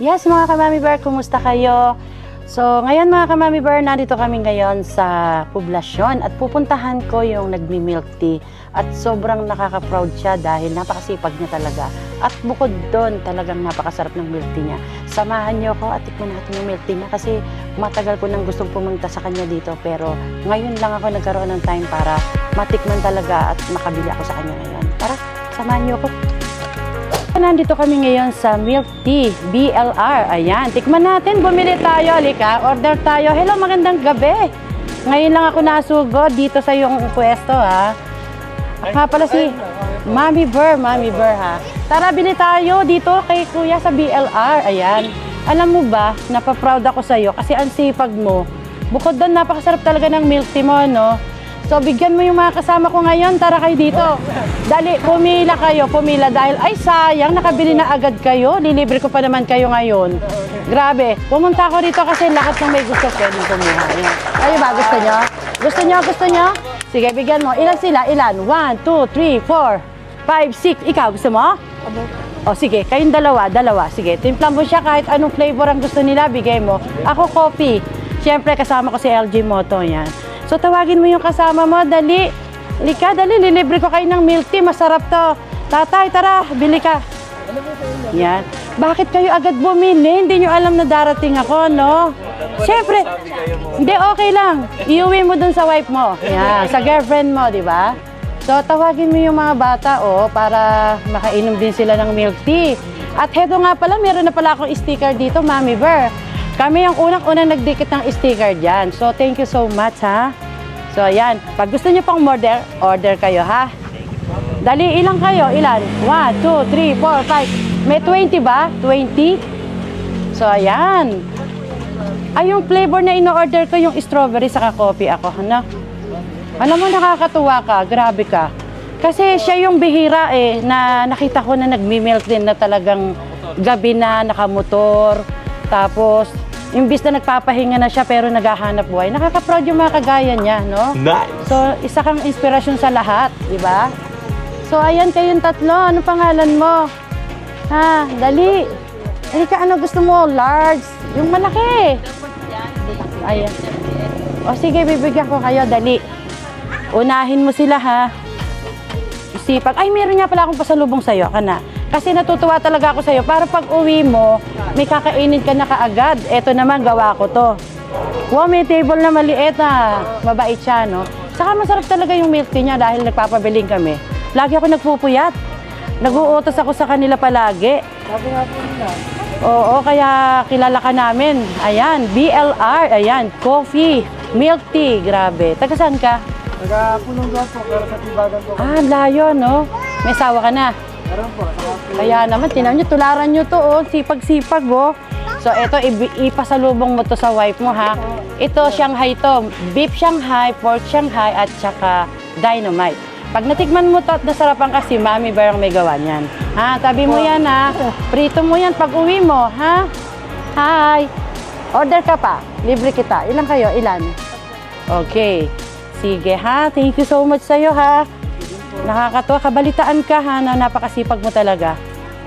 Yes, mga Kamami Bear, kumusta kayo? So, ngayon mga Kamami Bear, nandito kami ngayon sa poblasyon at pupuntahan ko yung nagmi-milk tea. At sobrang nakaka-proud siya dahil napakasipag niya talaga. At bukod doon, talagang napakasarap ng milk tea niya. Samahan niyo ako at tikman natin yung milk tea niya kasi matagal ko nang gustong pumunta sa kanya dito. Pero ngayon lang ako nagkaroon ng time para matikman talaga at makabili ako sa kanya ngayon. Tara, samahan niyo ako. Nandito kami ngayon sa milk tea, BLR. Ayan, tikman natin. Bumili tayo. Halika, order tayo. Hello, magandang gabi. Ngayon lang ako nasugod dito sa iyong pwesto, ha. Pala si Mami Bear ha. Tara, bili tayo dito kay Kuya sa BLR. Ayan. Alam mo ba, napaproud ako sa iyo kasi ang sipag mo. Bukod doon, napakasarap talaga ng milk tea mo, no? So, bigyan mo yung mga kasama ko ngayon. Tara kayo dito. Dali, pumila dahil ay sayang, nakabili na agad kayo. Lilibre ko pa naman kayo ngayon. Grabe, pumunta ako dito kasi lahat ng may gusto pwedeng kumuha. Kayo ba, gusto nyo? Gusto nyo? Sige, bigyan mo. Ilan sila? Ilan? 1, 2, 3, 4, 5, 6. Ikaw, gusto mo? O sige, kayong dalawa. Sige, timplan mo siya kahit anong flavor ang gusto nila, bigay mo. Ako, coffee. Siyempre, kasama ko si LG Moto, yan. So, tawagin mo yung kasama mo, dali. Lika, dali, lilibre ko kayo ng milk tea. Masarap to. Tatay, tara, bili ka. Yan. Bakit kayo agad bumili? Hindi nyo alam na darating ako, no? Siyempre, hindi, okay lang. Iuwi mo dun sa wife mo. Yan, sa girlfriend mo, di ba? So, tawagin mo yung mga bata, para makainom din sila ng milk tea. At heto nga pala, meron na pala akong sticker dito, Mami Bear. Kami ang unang-unang nagdikit ng sticker dyan. So, thank you so much, ha? So, ayan. Pag gusto nyo pang order kayo, ha? Dali, ilang kayo? Ilan? 1, 2, 3, 4, 5. May 20 ba? 20? So, ayan. Ay, yung flavor na ino-order ko, yung strawberry saka coffee ako, ano? Alam mo, nakakatuwa ka. Grabe ka. Kasi siya yung bihira, na nakita ko na nagmi-milk din na talagang gabi na, nakamotor. Tapos, imbis na nagpapahinga na siya pero naghahanap buhay, nakaka-proud yung mga kagaya niya, no? Nice! So, isa kang inspirasyon sa lahat, di ba? So, ayan kayong tatlo. Ano pangalan mo? Ha, dali. Halika, ano gusto mo? Large? Yung malaki. Ayan. O sige, bibigyan ko kayo. Dali. Unahin mo sila, ha? Sipag. Ay, meron nga pala akong pasalubong sa'yo. Kana. Kasi natutuwa talaga ako sa'yo. Para pag uwi mo, may kakainin ka na kaagad. Eto naman, gawa ko to. Wow, may table na maliit, ha. Mabait siya, no? Saka masarap talaga yung milk tea niya dahil nagpapabiling kami. Lagi ako nagpupuyat. Nag-uutos ako sa kanila palagi. Sabi nga po nila. Oo, kaya kilala ka namin. Ayan, BLR. Ayan, coffee, milk tea. Grabe. Taga saan ka? Nagkapunong doon po, pero sa tibagan po. Ah, layo, no? May asawa ka na? Meron po. Kaya naman, tinaw nyo, tularan nyo to, sipag-sipag, So, ito, ipasalubong mo to sa wife mo, ha? Ito, Shanghai to. Beef Shanghai, pork Shanghai, at saka dynamite. Pag natikman mo to at nasarapan ka, si Mami Bear ang may gawa niyan. Ha? Tabi mo yan, ha? Prito mo yan pag uwi mo, ha? Hi! Order ka pa. Libre kita. Ilan kayo? Ilan? Okay. Sige, ha? Thank you so much sa'yo, ha? Nakakatuwa. Kabalitaan ka, ha? Na napakasipag mo talaga.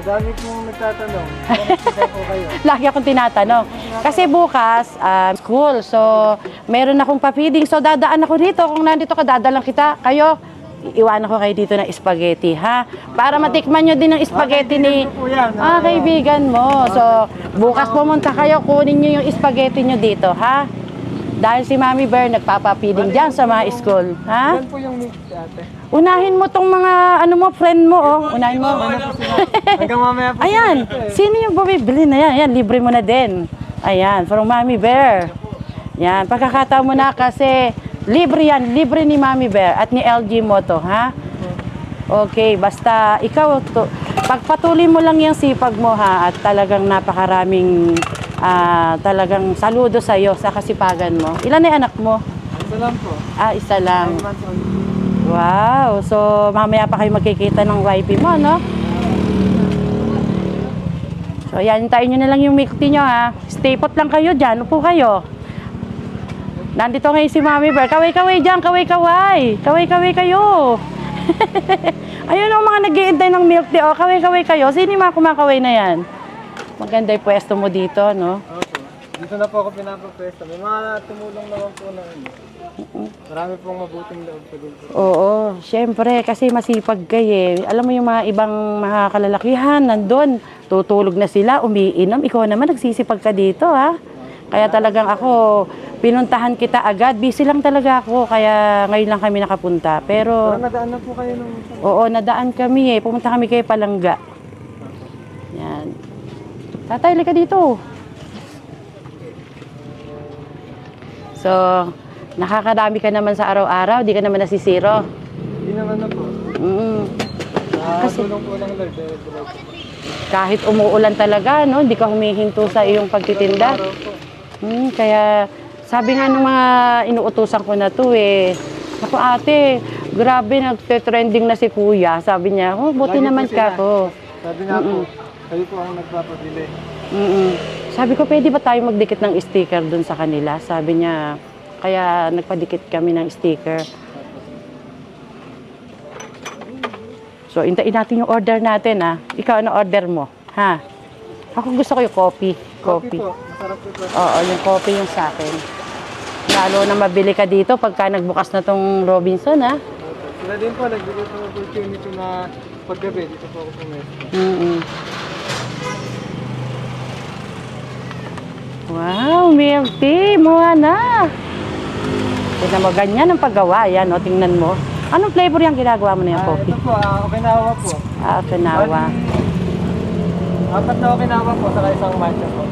Madami pong nagtatanong. Kung po kayo. Lagi akong tinatanong. Kasi bukas, school. So, meron akong pa-feeding. So, dadaan ako dito. Kung nandito ka, dadalang kita. Kayo, iwanan ko kayo dito ng spaghetti, ha? Para matikman nyo din ng spaghetti ni... kaibigan mo. So, bukas pumunta kayo, kunin nyo yung spaghetti nyo dito, ha? Dahil si Mami Bear nagpapa-feeding dyan sa mga school, ha? Yan po yung mix ate. Unahin mo tong mga, friend mo, Unahin mo. Hanggang mamaya po. Ayan, sino yung bumibili na yan? Ayan, libre mo na din. Ayan, from Mami Bear. Yan, pagkakataon mo na kasi libre yan, libre ni Mami Bear at ni LG Moto, ha? Okay, basta ikaw, pagpatuloy mo lang yung sipag mo, ha? At talagang napakaraming, talagang saludo sa'yo sa kasipagan mo. Ilan na yung anak mo? Isa lang po. Isa lang. 9 months old. Wow! So, mamaya pa kayo magkikita ng wifey mo, no? So, yan, hintayin nyo na lang yung milk tea nyo, ha? Stay put lang kayo dyan. Upo kayo. Nandito ngayon si Mami Bear. Kaway-kaway dyan, kaway-kaway. Kaway-kaway kayo. Ayun ang mga nag-iintay ng milk tea. Kaway-kaway kayo. Sino yung mga kumakaway na yan? Maganda yung pwesto mo dito, no? Opo. Dito na po ako pinapapwesto. May mga tumulong naman po na ano. Marami pong mabuting loob po dito. Oo, syempre, kasi masipag kayo eh. Alam mo yung mga ibang mga kalalakihan, nandun, tutulog na sila, umiinom. Ikaw naman, nagsisipag ka dito, ha? Kaya talagang ako, pinuntahan kita agad. Busy lang talaga ako, kaya ngayon lang kami nakapunta. Pero, Pero nadaan na po kayo nung minsan. oo, nadaan kami eh. Pumunta kami kay Palangga. Yan. Tatay, lika dito. So, nakakadami ka naman sa araw-araw, di ka naman nasisiro. Hindi naman na po. Kasi- Tulong po ng Lord. Diretso. Kahit umuulan talaga, no, hindi ka humihinto sa iyong pagtitinda. Araw po. Kaya sabi nga ng mga inuutusan ko na to eh, ako ate, grabe nagte-trending na si kuya. Sabi niya, oh, buti Lagi po naman sila. ka ko. Sabi nga po, kayo po ang nagpapabili. Sabi ko, pwede ba tayo magdikit ng sticker dun sa kanila? Sabi niya, kaya nagpadikit kami ng sticker. So, intayin natin yung order natin, ha? Ikaw, ano order mo? Ha? Ako gusto ko yung coffee. Coffee po. Masarap po. Oo, yung coffee yung sa akin. Lalo na mabili ka dito pagka nagbukas na tong Robinson, ha? Sila din po, nagbigay po ng opportunity na paggabi. Dito po ako pumesto. Wow, milk tea, mukha na. Tignan mo, ganyan ang paggawa. Yan, o, tingnan mo. Anong flavor yung ginagawa mo na yung coffee? Ito po, Okinawa po. Okinawa. 4 na Okinawa po, saka isang matcha po.